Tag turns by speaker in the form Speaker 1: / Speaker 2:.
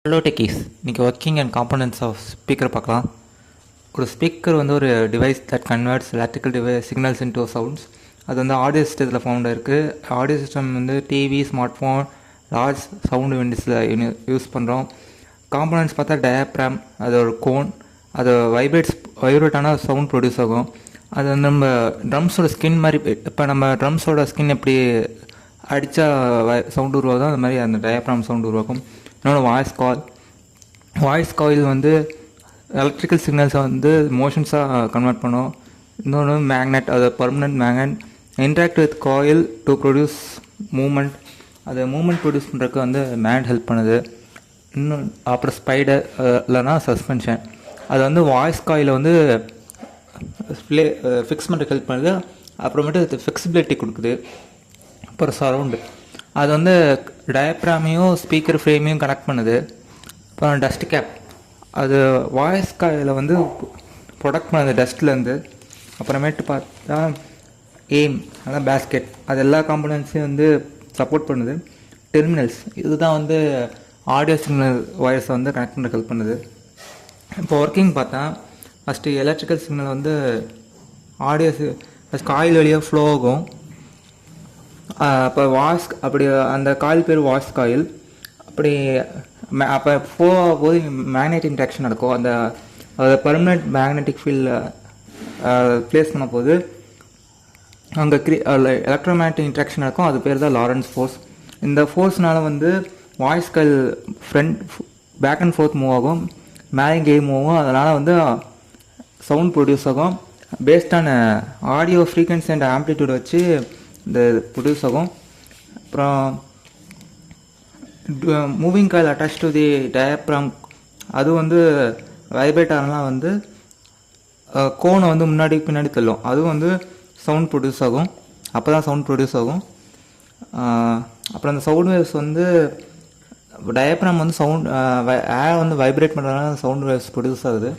Speaker 1: Hello techies, இன்றைக்கி working and components of speaker பார்க்கலாம். ஒரு ஸ்பீக்கர் வந்து ஒரு device that converts electrical device signals into sounds. அது வந்து ஆடியோ சிஸ்டத்தில் ஃபவுண்ட் இருக்குது. ஆடியோ சிஸ்டம் வந்து TV, smart phone, large sound விண்டஸில் யூஸ் பண்ணுறோம். காம்பனன்ட்ஸ் பார்த்தா டயாப்ராம், அது ஒரு கோன், அது வைப்ரேட்டான சவுண்ட் ப்ரொடியூஸ் ஆகும். அது வந்து நம்ம ட்ரம்ஸோட ஸ்கின் மாதிரி. இப்போ நம்ம ட்ரம்ஸோட ஸ்கின் எப்படி அடித்தா சவுண்டு உருவாகும், அது மாதிரி அந்த டயாப்ராம் சவுண்டு உருவாக்கும். இன்னொன்று வாய்ஸ் காயில் வந்து எலக்ட்ரிக்கல் சிக்னல்ஸை வந்து மோஷன்ஸாக கன்வெர்ட் பண்ணும். இன்னொன்று மேக்னெட், அது permanent magnet interact with coil to produce moment. அது மூமெண்ட் ப்ரொடியூஸ் பண்ணுறதுக்கு வந்து மேக்னெட் ஹெல்ப் பண்ணுது. இன்னும் அப்புறம் ஸ்பைடர் இல்லைனா சஸ்பென்ஷன், அது வந்து வாய்ஸ் காயில் வந்து ஃபிக்ஸ் பண்ணுறதுக்கு ஹெல்ப் பண்ணுது. அப்புறமேட்டு ஃபிக்சிபிலிட்டி கொடுக்குது. அப்புறம் சரவுண்டு, அது வந்து டயப்ராமையும் ஸ்பீக்கர் ஃப்ரேமையும் கனெக்ட் பண்ணுது. அப்புறம் டஸ்ட் கேப், அது வாய்ஸ் காயில் வந்து ப்ரொடக்ட் பண்ணுது டஸ்ட்லேருந்து. அப்புறமேட்டு பார்த்தா எய்ம், அதான் பேஸ்கெட், அது எல்லா காம்பனன்ட்ஸையும் வந்து சப்போர்ட் பண்ணுது. டெர்மினல்ஸ், இதுதான் வந்து ஆடியோ சிக்னல் வாய்ஸை வந்து கனெக்ட் பண்ண ஹெல்ப் பண்ணுது. இப்போ ஒர்க்கிங் பார்த்தா ஃபஸ்ட்டு எலக்ட்ரிக்கல் சிக்னல் வந்து ஃபஸ்ட் காயில் வழியாக ஃப்ளோ ஆகும். அப்போ அப்படி அந்த காயில் பேர் வாய்ஸ் காயில். அப்படி அப்போ போது மேக்னெட்டிக் இன்ட்ராக்ஷன் நடக்கும். அந்த பர்மனெண்ட் மேக்னெட்டிக் ஃபீல்டில் ப்ளேஸ் பண்ண போது அங்கே எலக்ட்ரோமேக்னெட்டிக் இன்ட்ராக்ஷன் நடக்கும். அது பேர் தான் லாரன்ஸ் ஃபோர்ஸ். இந்த ஃபோர்ஸ்னால் வந்து voice coil back and forth move ஆகும், மேலே கீழே மூவ் ஆகும். அதனால் வந்து சவுண்ட் ப்ரொடியூஸ் ஆகும். பேஸ்டான ஆடியோ ஃப்ரீக்வன்சி அண்ட் ஆம்ப்ளிடியூட் வச்சு இந்த ப்ரொடியூஸ் ஆகும். அப்புறம் moving coil attach to the diaphragm, அது வந்து வைப்ரேட் ஆகலாம். வந்து கோனை வந்து முன்னாடி பின்னாடி தள்ளும். அதுவும் வந்து சவுண்ட் ப்ரொடியூஸ் ஆகும். அப்போ தான் சவுண்ட் ப்ரொடியூஸ் ஆகும். அப்புறம் அந்த சவுண்ட் வேவ்ஸ் வந்து டயாப்ராம் வந்து சவுண்ட் வந்து வைப்ரேட் பண்ணுறதுனால சவுண்ட் வேவ்ஸ் ப்ரொடியூஸ் ஆகுது.